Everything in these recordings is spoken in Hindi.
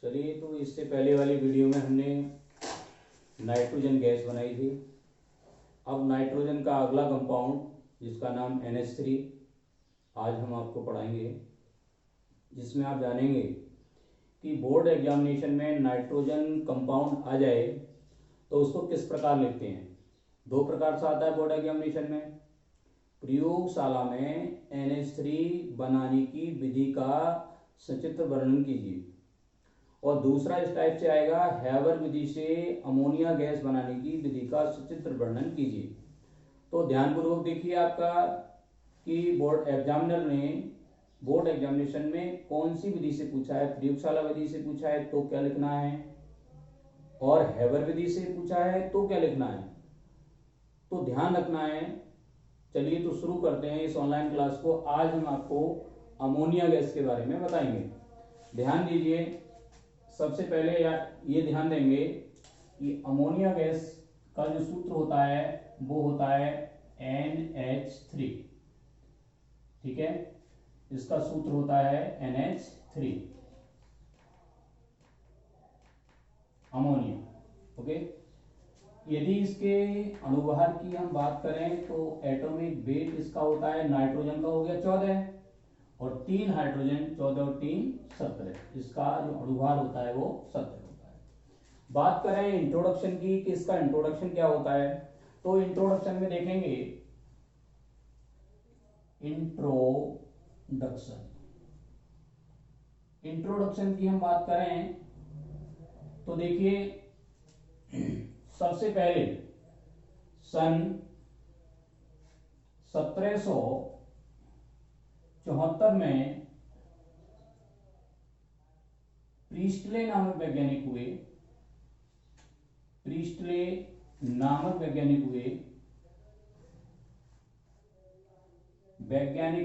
चलिए, तो इससे पहले वाली वीडियो में हमने नाइट्रोजन गैस बनाई थी। अब नाइट्रोजन का अगला कंपाउंड जिसका नाम NH3 आज हम आपको पढ़ाएंगे, जिसमें आप जानेंगे कि बोर्ड एग्जामिनेशन में नाइट्रोजन कंपाउंड आ जाए तो उसको किस प्रकार लिखते हैं। दो प्रकार से आता है बोर्ड एग्जामिनेशन में। प्रयोगशाला में NH3 बनाने की विधि का सचित्र वर्णन कीजिए, और दूसरा इस टाइप से आएगा, हैबर विधि से अमोनिया गैस बनाने की विधि का सचित्र वर्णन कीजिए। तो ध्यानपूर्वक देखिए आपका कि बोर्ड एग्जामिनेशन में कौन सी विधि से पूछा है। प्रयोगशाला विधि से पूछा है तो क्या लिखना है, और हैबर विधि से पूछा है तो क्या लिखना है, तो ध्यान रखना है। चलिए, तो शुरू करते हैं इस ऑनलाइन क्लास को। आज हम आपको अमोनिया गैस के बारे में बताएंगे। ध्यान दीजिए, सबसे पहले ये ध्यान देंगे कि अमोनिया गैस का जो सूत्र होता है वो होता है NH3। ठीक है, इसका सूत्र होता है NH3, अमोनिया। ओके, यदि इसके अणुभार की हम बात करें तो एटॉमिक वेट इसका होता है, नाइट्रोजन का हो गया 14 और 3 हाइड्रोजन, 14 और 3 17। इसका जो अणुभार होता है वो 17 होता है। बात करें इंट्रोडक्शन की कि इसका इंट्रोडक्शन क्या होता है, तो इंट्रोडक्शन में देखेंगे इंट्रोडक्शन की हम बात करें तो देखिए, सबसे पहले सन 1774 में प्रीस्टले नामक वैज्ञानिक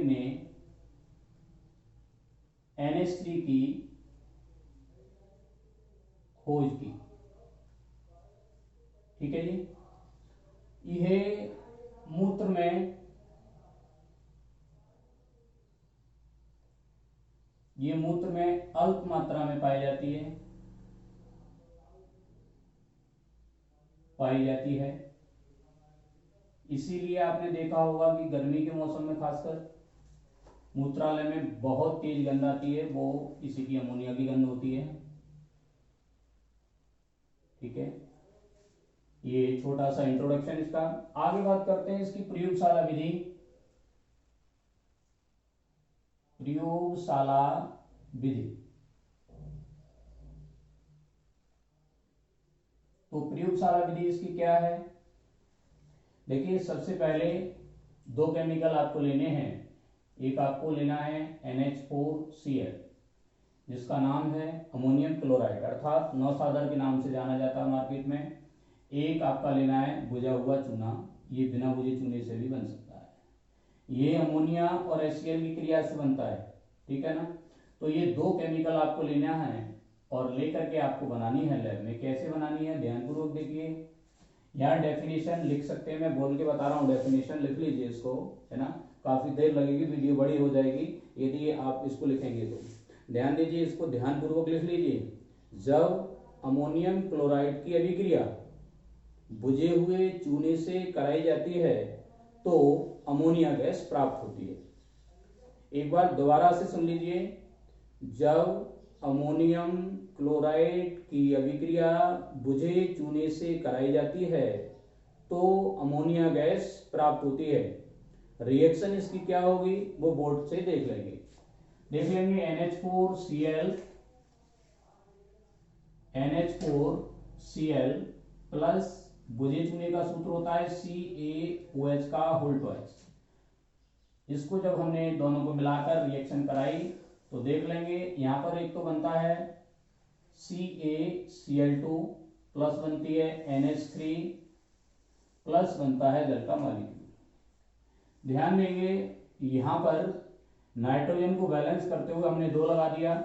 ने NH3 की खोज की। ठीक है जी, यह मूत्र में अल्प मात्रा में पाई जाती है। इसीलिए आपने देखा होगा कि गर्मी के मौसम में खासकर मूत्रालय में बहुत तेज गंध आती है, वो इसी की अमोनिया की गंध होती है। ठीक है, ये छोटा सा इंट्रोडक्शन इसका। आगे बात करते हैं इसकी प्रयोगशाला विधि। तो प्रयोगशाला विधि इसकी क्या है, देखिए सबसे पहले दो केमिकल आपको लेने हैं। एक आपको लेना है NH4Cl, जिसका नाम है अमोनियम क्लोराइड, अर्थात नौसादर के नाम से जाना जाता है मार्केट में। एक आपका लेना है बुझा हुआ चूना, ये बिना बुझे चूने से भी बन सकता है। ये अमोनिया और HCl की क्रिया से बनता है। ठीक है ना, तो ये दो केमिकल आपको लेना है और लेकर के आपको बनानी है लैब में। कैसे बनानी है, ध्यानपूर्वक देखिए। यहाँ डेफिनेशन लिख सकते हैं, मैं बोल के बता रहा हूँ, डेफिनेशन लिख लीजिए इसको, है ना। काफी देर लगेगी, वीडियो बड़ी हो जाएगी यदि आप इसको लिखेंगे तो। ध्यान दीजिए, इसको ध्यानपूर्वक लिख लीजिए। जब अमोनियम क्लोराइड की अभिक्रिया बुझे हुए चूने से कराई जाती है तो अमोनिया गैस प्राप्त होती है। एक बार दोबारा से सुन लीजिए। जब अमोनियम क्लोराइड की अभिक्रिया बुझे चूने से कराई जाती है तो अमोनिया गैस प्राप्त होती है। रिएक्शन इसकी क्या होगी वो बोर्ड से देख लेंगे। NH4Cl प्लस बुझे चूने का सूत्र होता है CaOH का होल ट्वाइस। इसको जब हमने दोनों को मिलाकर रिएक्शन कराई तो देख लेंगे, यहां पर एक तो बनता है CaCl2 प्लस बनती है NH3 प्लस बनता है जल का मॉलिक्यूल। ध्यान देंगे, यहां पर नाइट्रोजन को बैलेंस करते हुए हमने 2 लगा दिया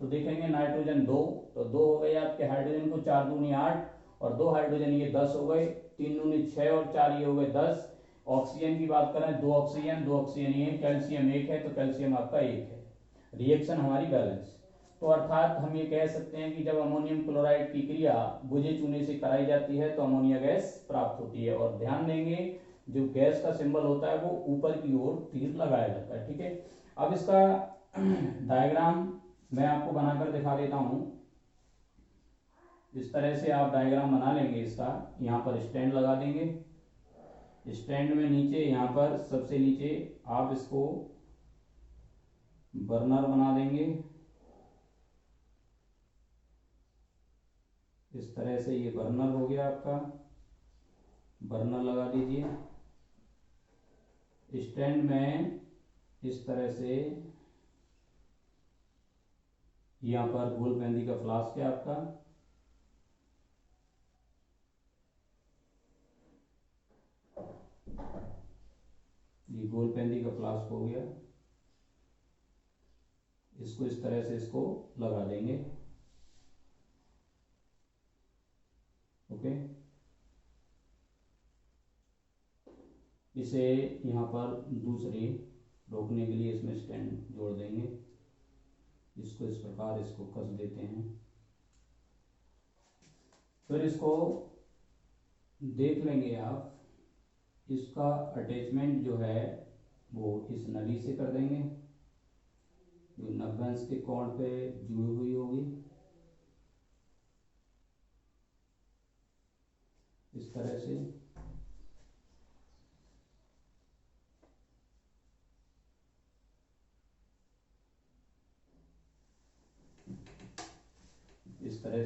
तो देखेंगे नाइट्रोजन 2, तो 2 हो गए आपके हाइड्रोजन को, 4 दूनी 8 और 2 हाइड्रोजन ये 10 हो गए, 3 दूनी 6 और 4 ये हो गए 10। ऑक्सीजन की बात करें 2 ऑक्सीजन ये, कैल्शियम 1 है तो कैल्शियम आपका 1 है। रिएक्शन हमारी बैलेंस। तो अर्थात हम ये कह सकते हैं कि जब अमोनियम क्लोराइड की क्रिया बुझे चूने से कराई जाती है तो अमोनिया गैस प्राप्त होती है। और ध्यान देंगे जो गैस का सिंबल होता है वो ऊपर की ओर तीर लगाया जाता है। ठीक है, अब इसका डायग्राम मैं आपको बनाकर दिखा देता हूं। इस तरह से आप डायग्राम बना लेंगे इसका। यहाँ पर स्टैंड लगा देंगे, स्टैंड में नीचे यहाँ पर सबसे नीचे आप इसको बर्नर बना देंगे। इस तरह से ये बर्नर हो गया आपका, बर्नर लगा दीजिए। स्टैंड में इस तरह से यहाँ पर गोलपेंदी का फ्लास्क है आपका, ये गोलपेंदी का फ्लास्क हो गया। इसको इस तरह से इसको लगा देंगे। ओके, इसे यहाँ पर दूसरे रोकने के लिए इसमें स्टैंड जोड़ देंगे। इसको इस प्रकार इसको कस देते हैं। फिर इसको देख लेंगे आप, इसका अटैचमेंट जो है वो इस नली से कर देंगे जो नब्बेंस के कोण पे जुड़ी हुई होगी। इस तरह से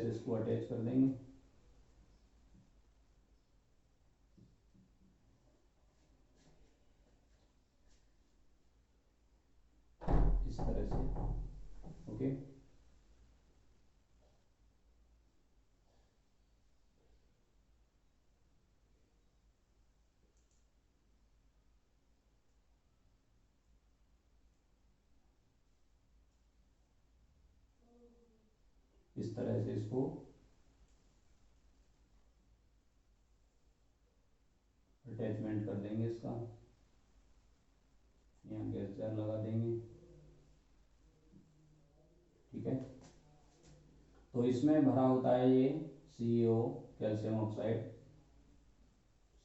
इसको अटैच कर देंगे। इस तरह से ओके। इस तरह से इसको अटैचमेंट कर देंगे इसका। यहाँ गैस जार लगा देंगे। ठीक है, तो इसमें भरा होता है ये CaO कैल्शियम ऑक्साइड,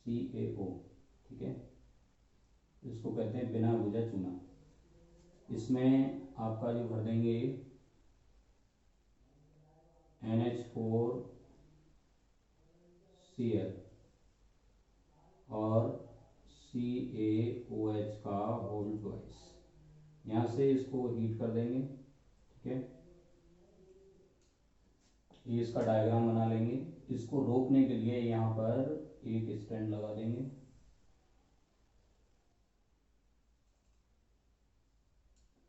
CaO। ठीक है, इसको कहते हैं बिना बुझा चूना। इसमें आपका जो भर देंगे NH4Cl और CaOH का होल ट्वाइस, यहाँ से इसको हीट कर देंगे। ठीक है, ये इसका डायग्राम बना लेंगे। इसको रोकने के लिए यहाँ पर एक स्टैंड लगा देंगे।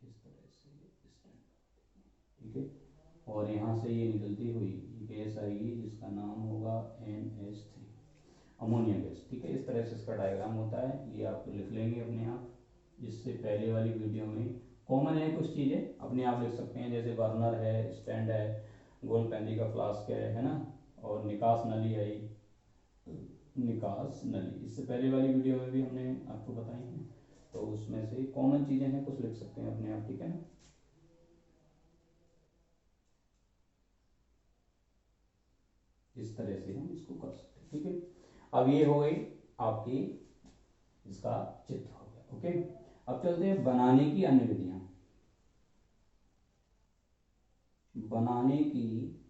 इस तरह से स्टैंड, ठीक है, और यहाँ से ये निकलती हुई गैस आएगी जिसका नाम होगा NH3, अमोनिया गैस। ठीक है, इस तरह से इसका डायग्राम होता है। ये आप लिख लेंगे अपने आप। इससे पहले वाली वीडियो में कॉमन है कुछ चीज़ें अपने आप लिख सकते हैं, जैसे बर्नर है, स्टैंड है, गोलपेंदी का फ्लास्क है ना, और निकास नली है, निकास नली। इससे पहले वाली वीडियो में भी हमने आपको बताई हैं, तो उसमें से कॉमन चीज़ें हैं, कुछ लिख सकते हैं अपने आप। ठीक है ना, इस तरह से हम इसको कर सकते हैं। ठीक है, अब ये हो गई आपकी, इसका चित्र हो गया। ओके, अब चलते हैं बनाने की अन्य विधियां। बनाने की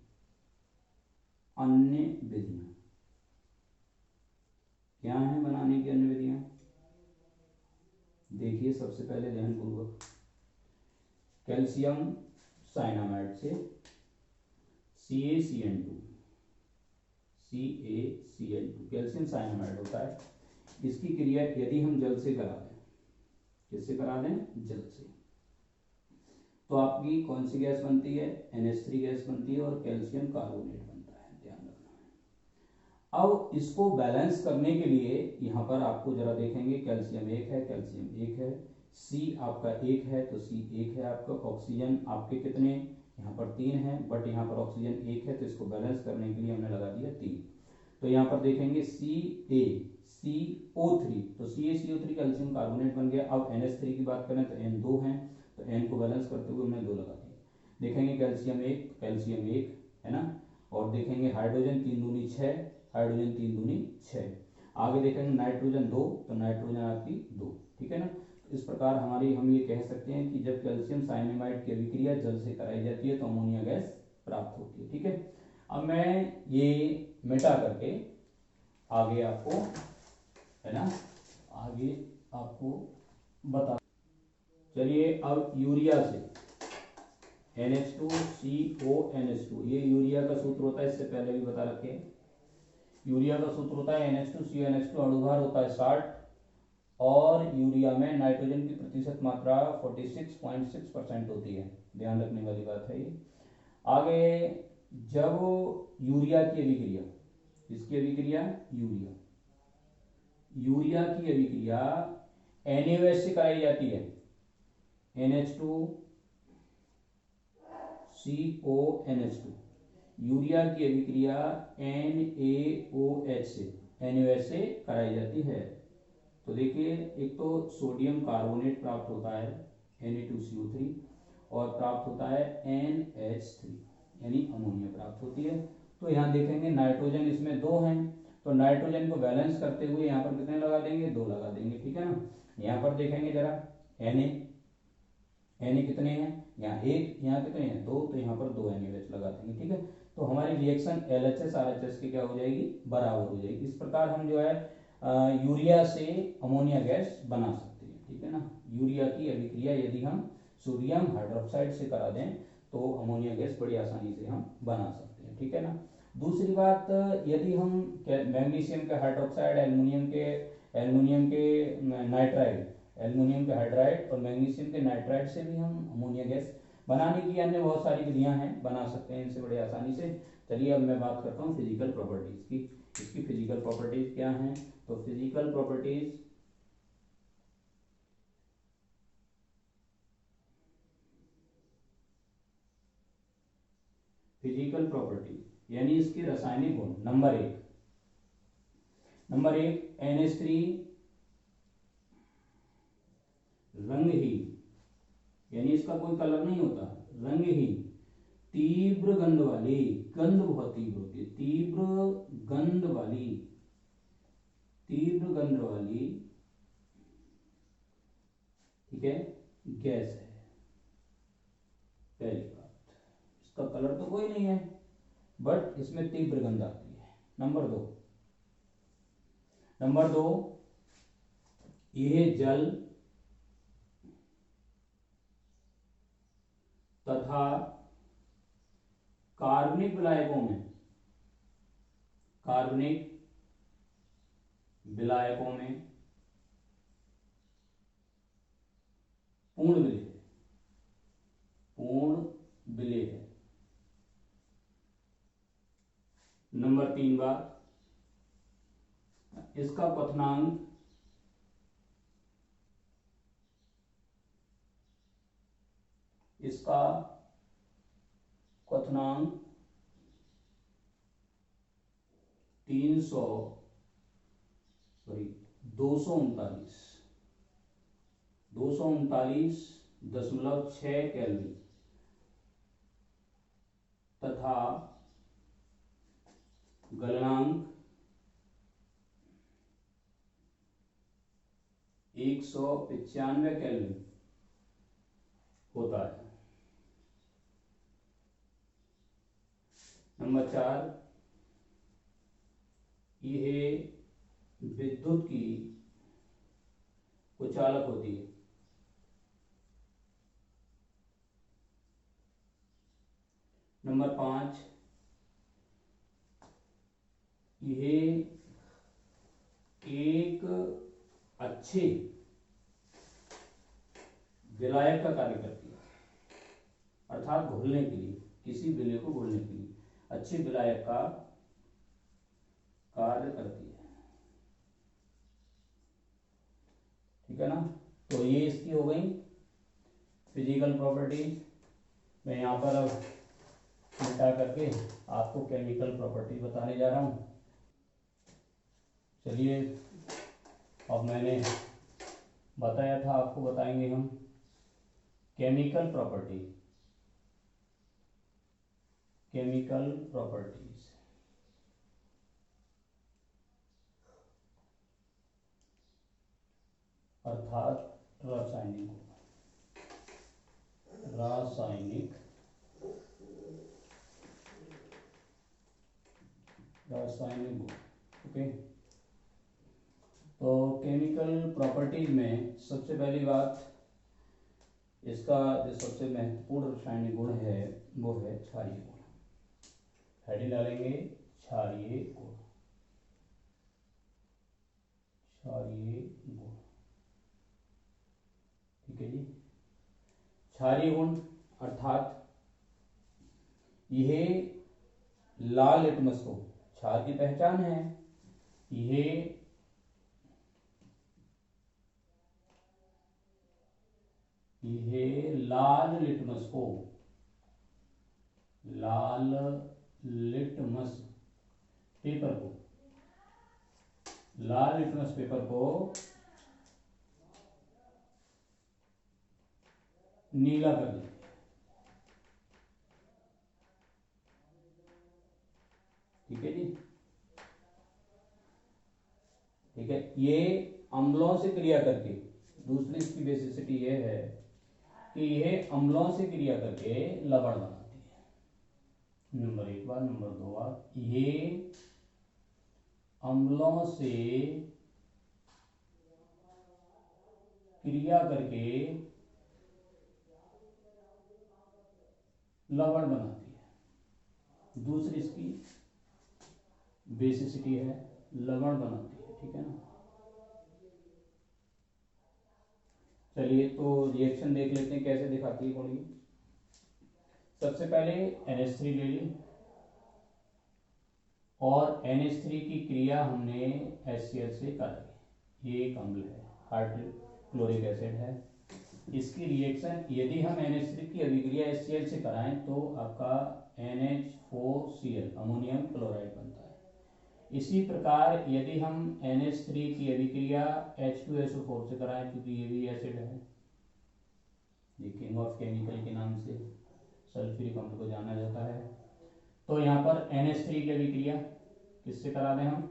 अन्य विधियां क्या है? बनाने की अन्य विधियां देखिए, सबसे पहले ध्यानपूर्वक, कैल्शियम साइनामाइड से CaCN2 कैल्शियम साइनामाइड होता है। इसकी क्रिया यदि हम जल से करा दें, किससे करा दें? जल से, तो आपकी कौन सी गैस बनती है? NH3 गैस बनती है और कैल्शियम कार्बोनेट बनता है, ध्यान रखना है। अब इसको बैलेंस करने के लिए यहाँ पर आपको जरा देखेंगे, कैल्शियम 1 है, कैल्शियम 1 है, C आपका 1 है, तो C 1 है आपका। ऑक्सीजन आपके कितने? यहाँ पर 3 है, बट यहाँ पर ऑक्सीजन 1 है, तो इसको बैलेंस करने के लिए हमने लगा दिया 3। तो यहाँ पर देखेंगे CaCO3, तो CaCO3 कैल्शियम कार्बोनेट बन गया। अब NH3 की बात करें तो N2 है, तो N को बैलेंस करते हुए हमने 2 लगा दिया। देखेंगे कैल्शियम एक है ना, और देखेंगे हाइड्रोजन 3 दूनी 6, हाइड्रोजन 3 दूनी 6। आगे देखेंगे नाइट्रोजन 2, तो नाइट्रोजन आपकी 2, ठीक है ना। इस प्रकार हम ये कह सकते हैं कि जब कैल्शियम साइनामाइड की अभिक्रिया जल से कराई जाती है तो अमोनिया गैस प्राप्त होती है, ठीक है। अब मैं ये मिटा करके आगे आपको, है ना, आगे आपको बता। चलिए अब यूरिया से NH2CONH2, ये यूरिया का सूत्र होता है, इससे पहले भी बता रखे हैं। यूरिया का सूत्र होता है NH2CONH2, अणुभार होता है 60, और यूरिया में नाइट्रोजन की प्रतिशत मात्रा 46.6% होती है, ध्यान रखने वाली बात है ये। आगे जब यूरिया की अभिक्रिया, इसकी अभिक्रिया यूरिया की अभिक्रिया NaOH से कराई जाती है, NH2CONH2, यूरिया की अभिक्रिया NaOH से कराई जाती है। तो देखिए, एक तो सोडियम कार्बोनेट प्राप्त होता है Na2CO3, और प्राप्त होता है NH3 यानी अमोनिया प्राप्त होती है। तो यहाँ देखेंगे नाइट्रोजन इसमें 2 हैं, तो नाइट्रोजन को बैलेंस करते हुए यहाँ पर कितने लगा देंगे, 2 लगा देंगे, ठीक है ना। यहाँ पर देखेंगे जरा Na कितने हैं, यहाँ 1, यहाँ कितने हैं 2, तो यहाँ पर 2 NaOH लगा देंगे, ठीक है। तो हमारी रिएक्शन LHS RHS की क्या हो जाएगी, बराबर हो जाएगी। इस प्रकार हम जो है यूरिया से अमोनिया गैस बना सकते हैं, ठीक है ना। यूरिया की अभिक्रिया यदि हम सोडियम हाइड्रोक्साइड से करा दें तो अमोनिया गैस बड़ी आसानी से हम बना सकते हैं, ठीक है ना। दूसरी बात, यदि हम मैग्नीशियम के हाइड्रोक्साइड, एल्युमिनियम के नाइट्राइड, एल्युमिनियम के हाइड्राइड और मैग्नीशियम के नाइट्राइड से भी हम अमोनिया गैस बनाने की अन्य बहुत सारी विधियां हैं, बना सकते हैं इनसे बड़े आसानी से। चलिए अब मैं बात करता हूँ फिजिकल प्रॉपर्टीज की। इसकी फिजिकल प्रॉपर्टीज क्या हैं, तो फिजिकल प्रॉपर्टीज यानी इसके रासायनिक गुण। नंबर एक NH3 रंगहीन, यानी इसका कोई कलर नहीं होता, रंगहीन, तीव्र गंध वाली, गंध बहुत तीव्र होती है, तीव्र गंध वाली ठीक है, गैस है। पहली बात, इसका कलर तो कोई नहीं है, बट इसमें तीव्र गंध आती है। नंबर दो, यह जल तथा कार्बनिक विलायकों में पूर्ण विलेय है। नंबर 3 बात, इसका क्वथनांक इसका क्वथनांक 239.6 केल्विन तथा गलनांक 195 केल्विन होता है। नंबर 4, यह विद्युत की कुचालक होती है। नंबर 5, यह एक अच्छे विलायक का कार्य करती है, अर्थात घोलने के लिए, किसी विलय को घोलने के लिए अच्छे विलायक का कार्य करती है, ठीक है ना। तो ये इसकी हो गई फिजिकल प्रॉपर्टीज। मैं यहाँ पर अब मिटा करके आपको केमिकल प्रॉपर्टीज बताने जा रहा हूँ। चलिए, अब मैंने बताया था, आपको बताएंगे हम केमिकल प्रॉपर्टी। केमिकल प्रॉपर्टीज, अर्थात रासायनिक रासायनिक रासायनिक गुण। ओके, तो केमिकल प्रॉपर्टीज में सबसे पहली बात, इसका जो सबसे महत्वपूर्ण रासायनिक गुण है वो है क्षारीय गुण। हेडिंग डालेंगे क्षारीय गुण, क्षारीय गुण। ठीक है जी। क्षारीय गुण अर्थात यह लाल लिटमस को, क्षार की पहचान है, यह लाल लिटमस को, लाल लिटमस पेपर को, लाल लिटमस पेपर को नीला कर देते हैं। ठीक है जी। ठीक है, ये अम्लों से क्रिया करके, दूसरी इसकी बेसिसिटी ये है कि यह अम्लों से क्रिया करके लवण बनाती है। नंबर 1 बात। नंबर 2 बात, ये अम्लों से क्रिया करके लवण बनाती है। दूसरी इसकी बेसिसिटी है, लवण बनाती है। ठीक है ना। चलिए तो रिएक्शन देख लेते हैं कैसे दिखाती है कौन। सबसे पहले NH3 ले ली और NH3 की क्रिया हमने HCl से कराई। ये एक अम्ल है, हाइड्रोक्लोरिक एसिड है। इसकी रिएक्शन यदि हम NH3 की अभिक्रिया HCl से कराएं तो आपका NH4Cl अमोनियम क्लोराइड बनता है। इसी प्रकार यदि हम NH3 की अभिक्रिया H2SO4 से कराएं, क्योंकि ये भी एसिड है, ये किंग ऑफ केमिकल के नाम से सल्फ्यूरिक अम्ल को जाना जाता है, तो यहाँ पर NH3 की अभिक्रिया किससे करा दें हम,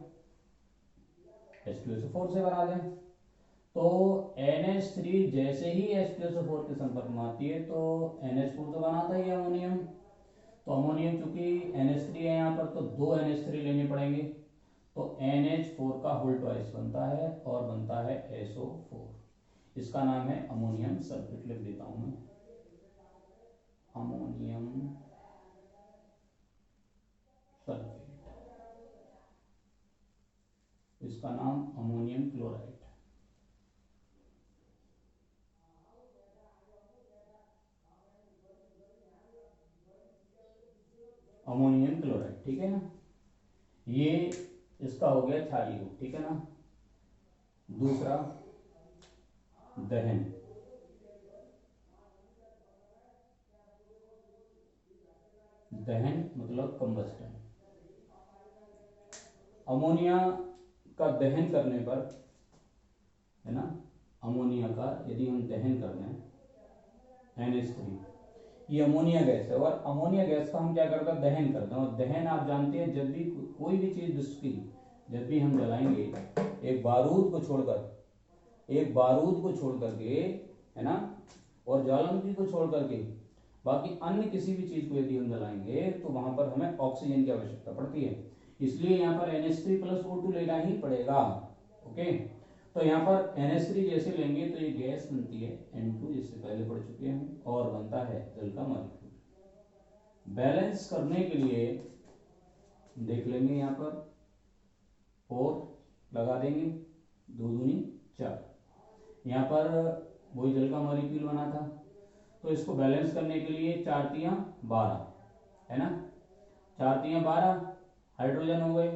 H2SO4 से करा दें। तो NH3 जैसे ही H2SO4 के संपर्क में आती है तो NH4 तो बनाता ही है अमोनियम। तो अमोनियम चूंकि NH3 है यहाँ पर, तो 2 NH3 लेने पड़ेंगे, तो NH4 का होल ट्वाइस बनता है और बनता है SO4। इसका नाम है अमोनियम सल्फेट। लिख देता हूं मैं, अमोनियम सल्फेट, इसका नाम अमोनियम क्लोराइड, अमोनियम क्लोराइड। ठीक है ना। ये इसका हो गया क्षारीय गुण। ठीक है ना। दूसरा दहन, दहन मतलब कंबस्टन। अमोनिया का दहन करने पर, है ना, अमोनिया का यदि हम दहन कर दें NH3, ये अमोनिया गैस है और अमोनिया गैस का हम क्या करते हैं, दहन करते हैं। और दहन आप जानते हैं, जब भी कोई भी चीज विस्की जब भी हम जलाएंगे, एक बारूद को छोड़कर, एक बारूद को छोड़ करके, है ना, और ज्वालामुखी को छोड़ करके बाकी अन्य किसी भी चीज को यदि हम जलाएंगे तो वहां पर हमें ऑक्सीजन की आवश्यकता पड़ती है। इसलिए यहाँ पर NH3+O2 लेना ही पड़ेगा। ओके, तो यहाँ पर NH3 जैसे लेंगे तो ये गैस बनती है N2, जिससे पहले पढ़ चुके हैं हम, और बनता है जल का मॉलिक्यूल। बैलेंस करने के लिए देख लेंगे, यहाँ पर 4 लगा देंगे, 2 दूनी 4। यहाँ पर वही जल का मॉलिक्यूल बना था, तो इसको बैलेंस करने के लिए 4 तियां 12, है ना, 4 तियां 12 हाइड्रोजन हो गए,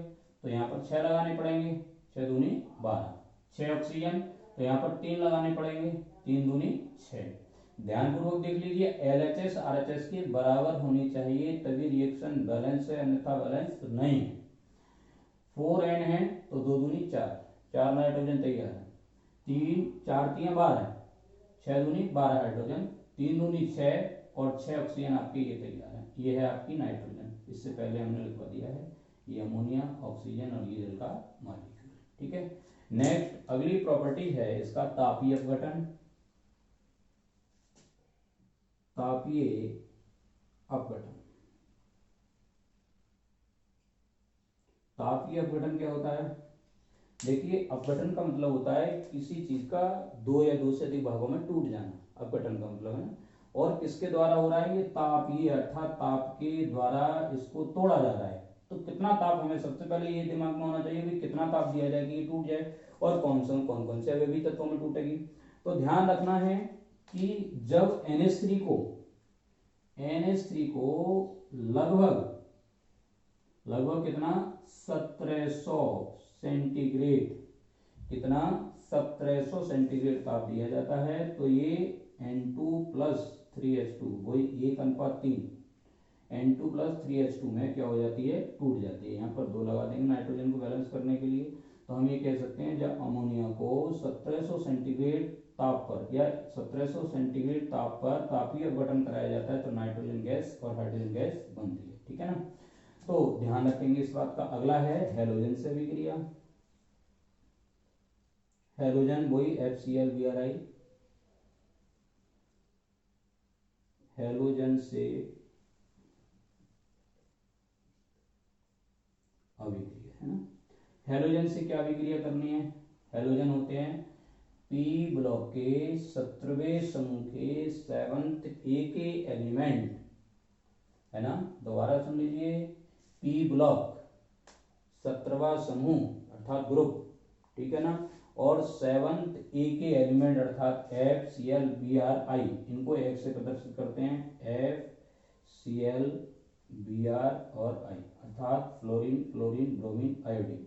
तो यहाँ पर 6 लगाने पड़ेंगे, 6 दूनी 12, 6 ऑक्सीजन, तो यहाँ पर 3 लगाने पड़ेंगे, 3 दूनी 6। ध्यानपूर्वक देख लीजिए, LHS RHS के बराबर होनी चाहिए तभी रिएक्शन बैलेंस है, अन्यथा बैलेंस नहीं है। 4N है तो 2 दूनी 4, 4 नाइट्रोजन तैयार है, 4 तियां 12, 6 दूनी 12 हाइड्रोजन, 3 दूनी 6 और 6 ऑक्सीजन आपके ये तैयार है। ये है आपकी नाइट्रोजन। इससे पहले हमने लिखवा दिया है, ये अमोनिया, ऑक्सीजन और ये जल का मॉलिक्यूल। ठीक है। नेक्स्ट अगली प्रॉपर्टी है इसका तापीय अपघटन। तापीय अपघटन, तापीय अपघटन क्या होता है? देखिए अपघटन का मतलब होता है किसी चीज का दो या दो से अधिक भागों में टूट जाना, अपघटन का मतलब है। और किसके द्वारा हो रहा है? ये तापीय, अर्थात ताप के द्वारा इसको तोड़ा जा रहा है। तो कितना ताप, हमें सबसे पहले ये दिमाग में होना चाहिए कि कितना ताप दिया जाए कि ये टूट जाए, और कौन कौन से अवयवी तत्वों में टूटेगी। तो ध्यान रखना है कि जब NH3 को लगभग कितना 1700 सेंटीग्रेड, कितना 1700 सेंटीग्रेड ताप दिया जाता है, तो ये N2 प्लस 3H2 वही 1:3, N2 प्लस 3H2 में क्या हो जाती है? टूट जाती है। यहाँ पर 2 लगा देंगे नाइट्रोजन को बैलेंस करने के लिए। तो हम ये कह सकते हैं जब अमोनिया को 1700 सेंटीग्रेड ताप पर या 1700 सेंटीग्रेड ताप पर तापीय अपघटन कराया जाता है तो नाइट्रोजन गैस और हाइड्रोजन गैस बनती है। ठीक है ना। तो ध्यान रखेंगे इस बात का। अगला है हैलोजन से अभिक्रिया। हैलोजन वही FCl-Bri, हैलोजन से अभिक्रिया है ना। हैलोजन से क्या अभिक्रिया करनी है? हैलोजन होते हैं P ब्लॉक के 17वें समूह के 7th A के एलिमेंट, है ना। दोबारा सुन लीजिए, P ब्लॉक 17वां समूह अर्थात ग्रुप, ठीक है ना, और 7th A के एलिमेंट अर्थात FCl-Bri, इनको एक से प्रदर्शित करते हैं FCl-Br और I, अर्थात फ्लोरीन, क्लोरीन, ब्रोमीन, आयोडीन।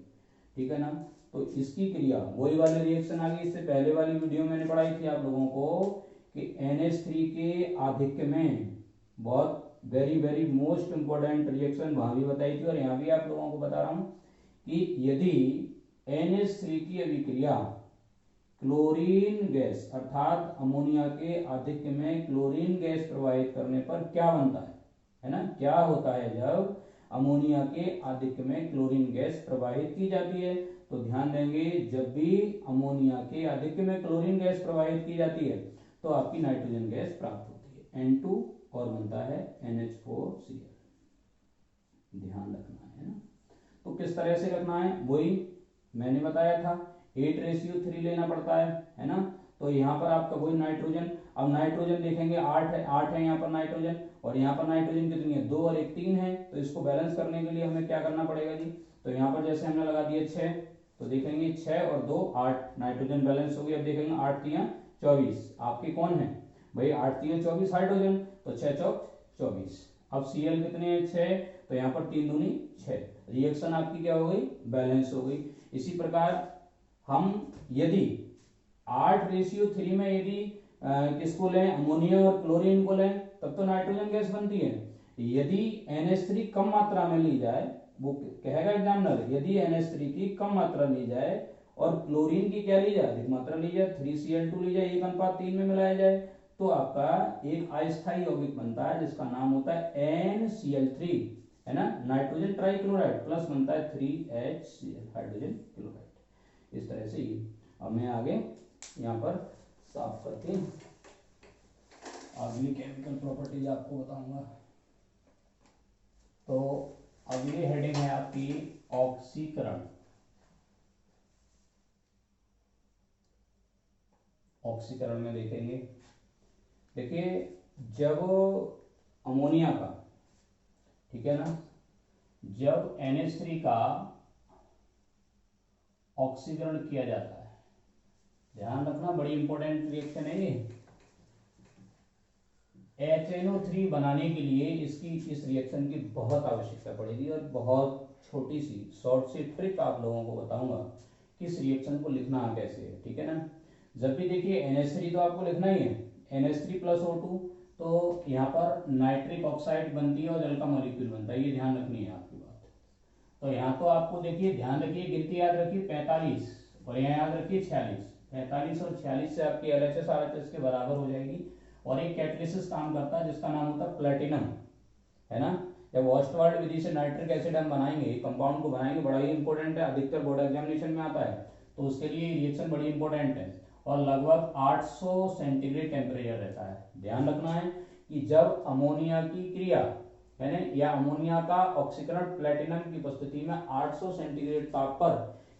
ठीक है ना। तो इसकी क्रिया वही वाली रिएक्शन आ गई। इससे पहले वाली वीडियो मैंने पढ़ाई थी आप लोगों को कि NH3 के आधिक्य में, बहुत very very most important reaction वहां भी बताई थी और यहाँ भी आप लोगों को बता रहा हूं कि यदि NH3 की अभिक्रिया क्लोरीन गैस अर्थात अमोनिया के आधिक्य में क्लोरीन गैस प्रवाहित करने पर क्या बनता है ना, क्या होता है जब अमोनिया के आधिक्य में क्लोरीन गैस प्रवाहित की जाती है। तो ध्यान देंगे, जब भी अमोनिया के आधिक्य में क्लोरीन गैस प्रवाहित की जाती है तो आपकी नाइट्रोजन गैस प्राप्त होती है N2 और बनता है NH4Cl। ध्यान रखना है ना। तो किस तरह से रखना है वही मैंने बताया था, 8:3 लेना पड़ता है ना। तो यहाँ पर आपका वही नाइट्रोजन, अब नाइट्रोजन देखेंगे 8 है यहाँ पर नाइट्रोजन, और यहाँ पर नाइट्रोजन कितनी है? 2 और 1 3 है। तो इसको बैलेंस करने के लिए हमें क्या करना पड़ेगा जी? तो यहाँ पर जैसे हमने लगा दिया 6, तो देखेंगे 6 और 2 8, नाइट्रोजन बैलेंस हो गई। अब देखेंगे 8 3 24, आपके कौन है भाई? 8 3 24 हाइड्रोजन, तो 6 चौक 24। अब Cl कितने हैं? 6, तो यहाँ पर 3 दूनी 6, रिएक्शन आपकी क्या हो गई? बैलेंस हो गई। इसी प्रकार हम यदि 8:3 में यदि किसको लें? अमोनिया और क्लोरीन को लें, तब तो नाइट्रोजन गैस बनती है। यदि NH3 कम मात्रा में ली जाए, वो कहेगा एग्जामिनर, यदि NH3 की कम मात्रा ली जाए और क्लोरीन की क्या ली जाए? अधिक मात्रा ली जाए, 3Cl2 ली जाए, 1:3 में मिलाया जाए, तो आपका एक अस्थायी यौगिक बनता है जिसका नाम होता है NCl3, है ना, नाइट्रोजन ट्राइक्लोराइड, प्लस बनता है 3HCl, हाइड्रोजन क्लोराइड। इस तरह से ये, अब मैं आगे यहाँ पर साफ करके अगली केमिकल प्रॉपर्टीज आपको बताऊंगा। तो अगली हेडिंग है आपकी ऑक्सीकरण। ऑक्सीकरण में देखेंगे, देखिए जब अमोनिया का, ठीक है ना, जब NH3 का ऑक्सीकरण किया जाता है, ध्यान रखना बड़ी इंपॉर्टेंट रिएक्शन है ये। HNO3 बनाने के लिए इसकी इस रिएक्शन की बहुत आवश्यकता पड़ेगी और बहुत छोटी सी शॉर्ट सी ट्रिक आप लोगों को बताऊंगा कि इस रिएक्शन को लिखना कैसे है। ठीक है ना। जब भी देखिए NH3 तो आपको लिखना ही है, NH3 प्लस O2, तो यहाँ पर नाइट्रिक ऑक्साइड बनती है और जल का मॉलिक्यूल बनता है, ये ध्यान रखनी है आपकी बात। तो यहाँ तो आपको देखिए, ध्यान रखिए, गिनती याद रखिए 45 और यहाँ याद रखिए 46, 45 और 46 से आपकी LHS RHS के बराबर हो जाएगी। और एक कैटलिसिस काम करता है जिसका नाम होता है प्लेटिनम, है ना, जब ऑस्टवाल्ड विधि से नाइट्रिक एसिड हम बनाएंगे, कंपाउंड को बनाएंगे, बड़ा ही इंपॉर्टेंट है, अधिकतर बोर्ड एग्जामिनेशन में आता है, तो उसके लिए रिएक्शन बड़ी इंपॉर्टेंट है और लगभग 800 सेंटीग्रेड टेम्परेचर रहता है। ध्यान रखना है कि जब अमोनिया की क्रिया यानी या अमोनिया का ऑक्सीकरण प्लेटिनम की उपस्थिति में 800 सेंटीग्रेड ताप पर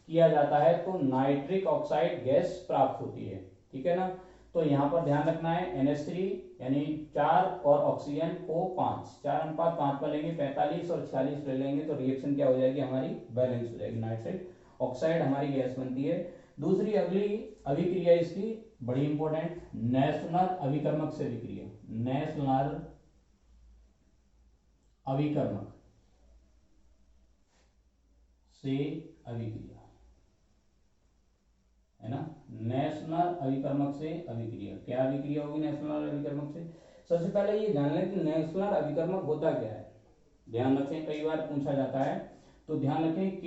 किया जाता है तो नाइट्रिक ऑक्साइड गैस प्राप्त होती है। ठीक है ना। तो यहाँ पर ध्यान रखना है NH3 यानी 4 और ऑक्सीजन को 5, 4:5 पर लेंगे, 45 और 46 ले लेंगे तो रिएक्शन क्या हो जाएगी हमारी, बैलेंस हो जाएगी, नाइट्रिक ऑक्साइड हमारी गैस बनती है। दूसरी अगली अभिक्रिया इसकी बड़ी इंपॉर्टेंट, नेशनल अभिकर्मक से अभिक्रिया, नेशनल अभिकर्मक से अभिक्रिया है ना। नेशनल अभिकर्मक से अभिक्रिया, क्या अभिक्रिया होगी नेशनल अभिकर्मक से? सबसे पहले ये जान लें कि नेशनल अभिकर्मक होता क्या है, ध्यान रखें, कई बार पूछा जाता है, तो ध्यान रखें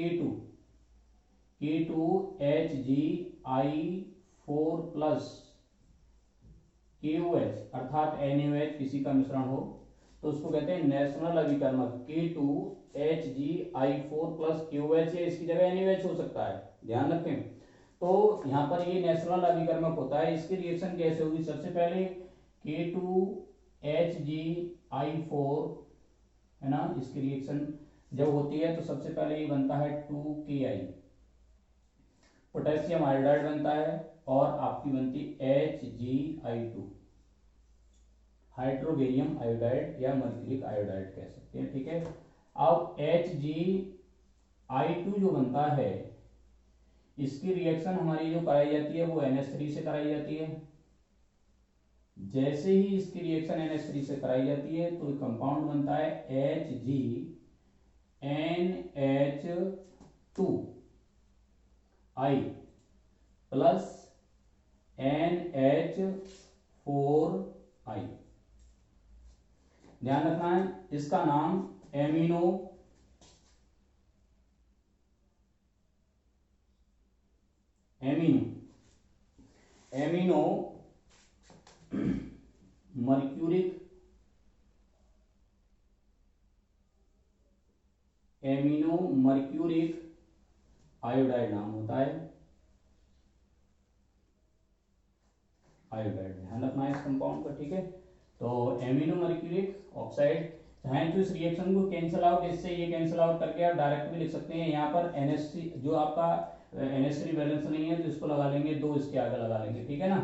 K2HgI4 प्लस KOH अर्थात NaOH किसी का मिश्रण हो तो उसको कहते हैं नेशनल अभिकर्मक। K2HgI4 प्लस KOH है, इसकी जगह NaOH हो सकता है, ध्यान रखें। तो यहाँ पर ये नेशनल अभिकर्मक होता है, इसकी रिएक्शन कैसे होगी? सबसे पहले K2HgI4 है ना, इसकी रिएक्शन जब होती है तो सबसे पहले ये बनता है 2Ki, पोटेशियम आयोडाइड बनता है और आपकी बनती HgI2, हाइड्रोबेरियम आयोडाइड या मर्क्यूरिक आयोडाइड कह सकते हैं। ठीक है। अब HgI2 जो बनता है इसकी रिएक्शन हमारी जो कराई जाती है वो NH3 से कराई जाती है। जैसे ही इसकी रिएक्शन NH3 से कराई जाती है तो कंपाउंड बनता है HgNH2I प्लस NH4I। ध्यान रखना है इसका नाम एमिनो मर्क्यूरिक आयोडाइड नाम होता है, आयोडाइड। ध्यान रखना है इस कंपाउंड का। ठीक है। तो एमिनो मर्क्यूरिक ऑक्साइड, चाहे तो इस रिएक्शन को कैंसिल आउट, इससे ये कैंसिल आउट करके आप डायरेक्ट भी लिख सकते हैं। यहाँ पर NH3 जो आपका NH3 बैलेंस नहीं है तो इसको लगा लेंगे 2, इसके आगे लगा लेंगे। ठीक है ना।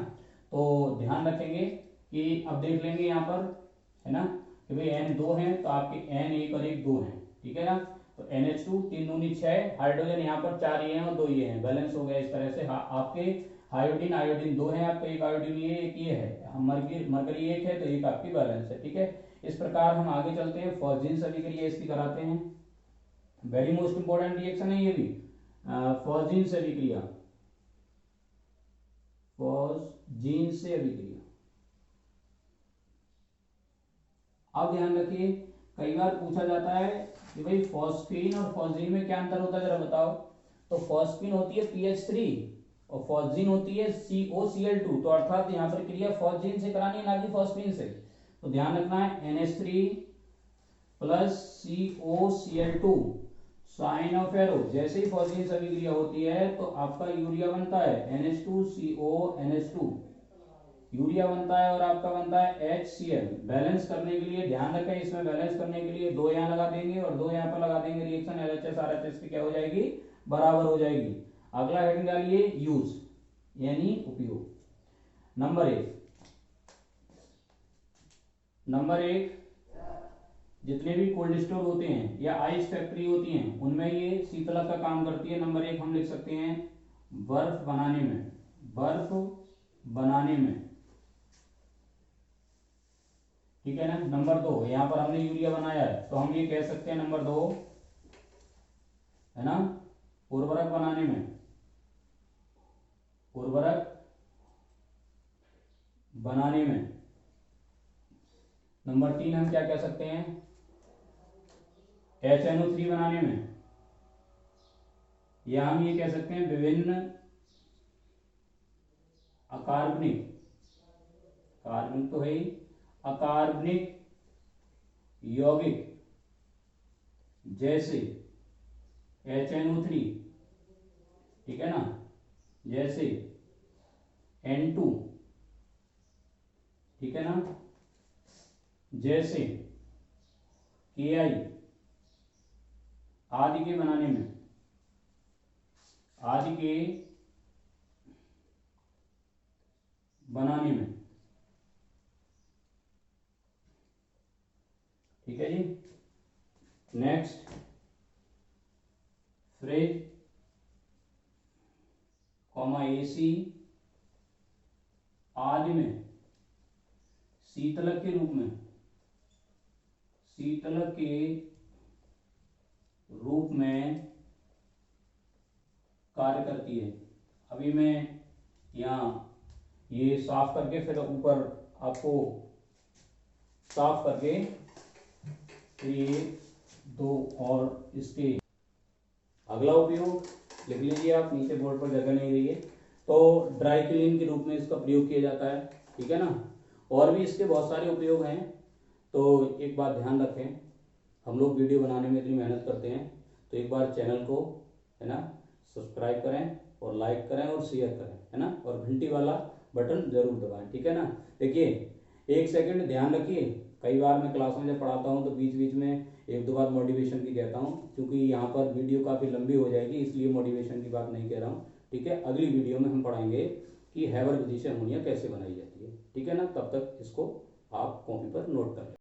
तो ध्यान रखेंगे कि अब देख लेंगे यहाँ पर है ना कि भाई N2 है तो आपके N1 और 1 2 हैं। ठीक है ना। तो NH2 3 दूनी 6, हाइड्रोजन यहाँ पर 4 ये हैं और 2 ये हैं, बैलेंस हो गया इस तरह से। आपके आयोडीन 2 है, आपका एक आयोडीन ये एक ये है, मरकरी 1 है तो एक आपकी बैलेंस है। ठीक है। इस प्रकार हम आगे चलते हैं, फॉस्जीन से अभिक्रिया इसकी कराते हैं, वेरी मोस्ट इंपॉर्टेंट रिएक्शन है ये भी, फॉस्जीन से अभिक्रिया, फॉस्जीन से अभिक्रिया। अब ध्यान रखिए, कई बार पूछा जाता है कि भाई फॉस्फीन और फॉस्जीन में क्या अंतर होता है जरा बताओ। तो फॉस्फीन होती है PH3 और फॉस्जीन होती है COCl2, तो अर्थात यहाँ पर क्रिया फॉस्जीन से करानी है ना कि फॉस्फीन से। तो ध्यान रखना है NH3 plus COCl2 sign of arrow, जैसे ही फॉस्फीन से अभिक्रिया होती है तो आपका यूरिया बनता है NH2CONH2, यूरिया बनता है और आपका बनता है HCl। बैलेंस करने के लिए ध्यान रखें, इसमें बैलेंस करने के लिए 2 यहाँ लगा देंगे और 2 यहाँ पर लगा देंगे, रिएक्शन LHS RHS की क्या हो जाएगी, बराबर हो जाएगी। अगला हेडिंग डालिए यूज यानी उपयोग। नंबर एक जितने भी कोल्ड स्टोर होते हैं या आइस फैक्ट्री होती हैं उनमें ये शीतलक का काम करती है। नंबर 1 हम लिख सकते हैं बर्फ बनाने में। ठीक है ना। नंबर 2, यहां पर हमने यूरिया बनाया है तो हम ये कह सकते हैं नंबर 2 है ना, उर्वरक बनाने में। नंबर 3 हम क्या कह सकते हैं, HNO3 बनाने में, या हम ये कह सकते हैं विभिन्न कार्बनिक यौगिक जैसे HNO3, ठीक है ना, जैसे N2, ठीक है ना, जैसे Ki आदि के बनाने में, आदि के बनाने में, ठीक है जी। नेक्स्ट फ्रिज, AC आदि में शीतलक के रूप में, शीतलक के रूप में कार्य करती है। अभी मैं यहाँ ये साफ करके फिर ऊपर आपको साफ करके फिर ये दो और इसके अगला उपयोग लिख लीजिए आप, नीचे बोर्ड पर जगह नहीं रही है। तो ड्राई क्लीन के रूप में इसका प्रयोग किया जाता है, ठीक है ना। और भी इसके बहुत सारे उपयोग हैं। तो एक बात ध्यान रखें, हम लोग वीडियो बनाने में इतनी मेहनत करते हैं, तो एक बार चैनल को, है ना, सब्सक्राइब करें और लाइक करें और शेयर करें, है ना, और घंटी वाला बटन जरूर दबाएं, ठीक है ना। देखिए, एक सेकंड ध्यान रखिए, कई बार मैं क्लास में जब पढ़ाता हूँ तो बीच बीच में एक दो बार मोटिवेशन की कहता हूँ, क्योंकि यहाँ पर वीडियो काफ़ी लंबी हो जाएगी, इसलिए मोटिवेशन की बात नहीं कह रहा हूँ, ठीक है। अगली वीडियो में हम पढ़ाएंगे कि हैबर विधि से अमोनिया कैसे बनाई जाती है, ठीक है ना। तब तक इसको आप कॉपी पर नोट कर लें।